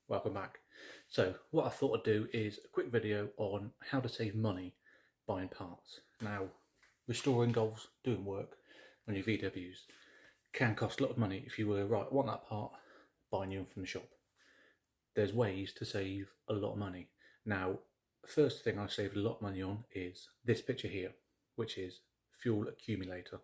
Welcome back. So what I thought I'd do is a quick video on how to save money buying parts. Now, restoring Golfs, doing work on your VWs can cost a lot of money if you were, right, I want that part, buy new one from the shop. There's ways to save a lot of money. Now, first thing I saved a lot of money on is this picture here, which is fuel accumulator.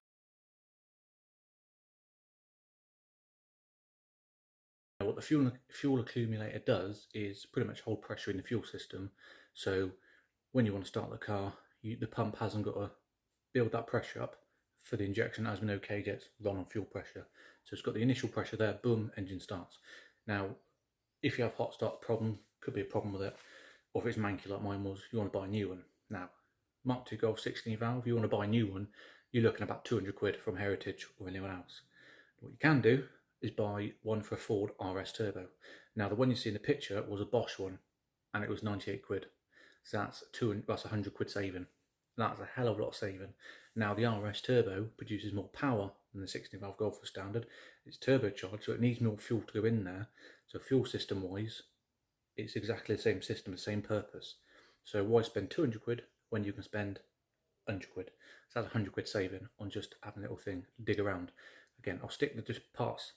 Now, what the fuel accumulator does is pretty much hold pressure in the fuel system. So when you want to start the car, the pump hasn't got to build that pressure up for the injection. As we know, K-jets run on fuel pressure. So it's got the initial pressure there, boom, engine starts. Now, if you have hot start problem, could be a problem with it. Or if it's manky like mine was, you want to buy a new one. Now, Mk2 Golf 16 valve, you want to buy a new one, you're looking at about 200 quid from Heritage or anyone else. What you can do is buy one for a Ford RS Turbo. Now, the one you see in the picture was a Bosch one, and it was 98 quid. So that's 100 quid saving. That's a hell of a lot of saving. Now, the RS Turbo produces more power than the 16 valve Golf for standard. It's turbocharged, so it needs more fuel to go in there. So fuel system wise, it's exactly the same system, the same purpose. So why spend 200 quid when you can spend 100 quid? So that's 100 quid saving on just having a little thing to dig around. Again, I'll stick the parts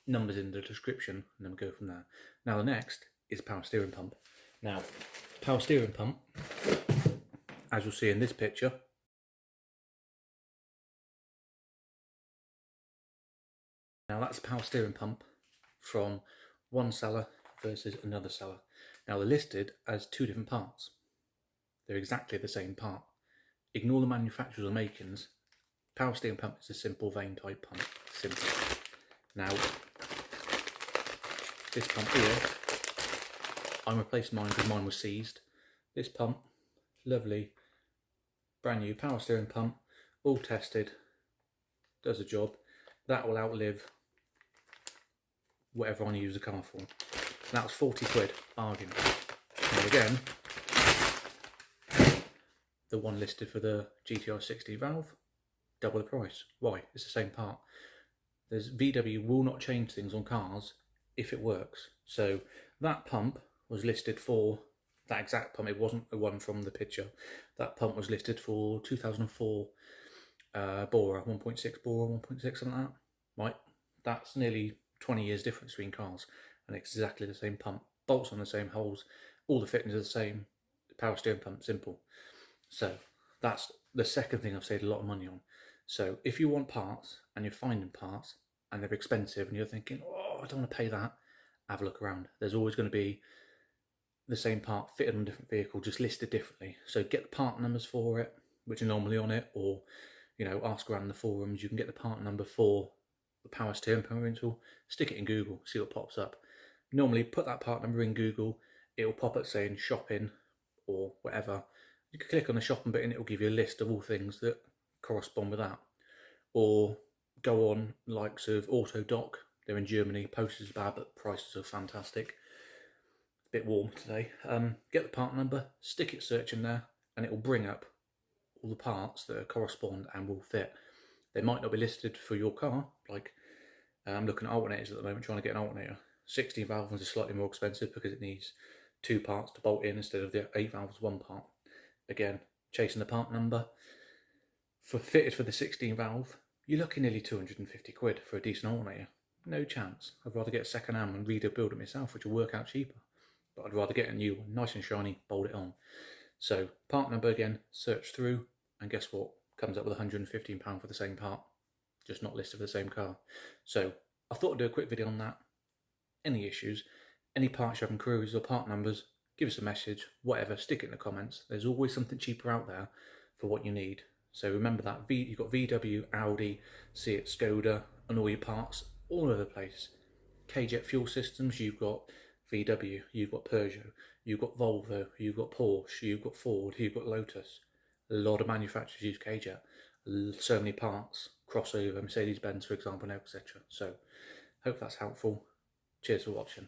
numbers in the description and then we'll go from there. Now, the next is power steering pump. Now, power steering pump, as you'll see in this picture, now that's a power steering pump from one seller versus another seller. Now, they're listed as two different parts. They're exactly the same part. Ignore the manufacturers or makings. Power steering pump is a simple vane type pump. Simple. Now, this pump here, I'm replacing mine because mine was seized. This pump, lovely, brand new power steering pump, all tested, does a job. That will outlive whatever I want to use the car for. That was 40 quid, bargain. Now again, the one listed for the Gti 16v valve, double the price. Why? It's the same part. VW will not change things on cars if it works. So that pump was listed for, that exact pump, it wasn't the one from the picture. That pump was listed for 2004 Bora, 1.6 Bora, 1.6, something like that. Right, that's nearly 20 years difference between cars, and exactly the same pump, bolts on the same holes, all the fittings are the same, power steering pump, simple. So that's the second thing I've saved a lot of money on. So if you want parts and you're finding parts and they're expensive and you're thinking, oh, I don't want to pay that, have a look around. There's always going to be the same part fitted on a different vehicle, just listed differently. So get the part numbers for it, which are normally on it, or ask around in the forums. You can get the part number for the power steering pump rental, stick it in Google, see what pops up. Normally put that part number in Google, it will pop up saying shopping or whatever. You can click on the shopping button, it will give you a list of all things that correspond with that. Or go on likes of Autodoc, they're in Germany, posters are bad but prices are fantastic. A bit warm today. Get the part number, stick it search in there, and it will bring up all the parts that correspond and will fit. They might not be listed for your car, like I'm looking at alternators at the moment, trying to get an alternator. 16 valve ones are slightly more expensive because it needs two parts to bolt in instead of the 8 valves one part. Again, chasing the part number. Fitted for the 16 valve, you're looking nearly 250 quid for a decent alternator. No chance. I'd rather get a second hand and rebuild it myself, which will work out cheaper. But I'd rather get a new one, nice and shiny, bolt it on. So part number again, search through, and guess what? Comes up with £115 for the same part, just not listed for the same car. So I thought I'd do a quick video on that. Any issues, any parts you have in queries or part numbers, give us a message, whatever, stick it in the comments. There's always something cheaper out there for what you need. So remember that, you've got VW, Audi, Seat, Skoda, and all your parts all over the place. K-jet fuel systems, you've got VW, you've got Peugeot, you've got Volvo, you've got Porsche, you've got Ford, you've got Lotus. A lot of manufacturers use K-jet. So many parts, crossover, Mercedes-Benz for example, etc. So hope that's helpful. Cheers for watching.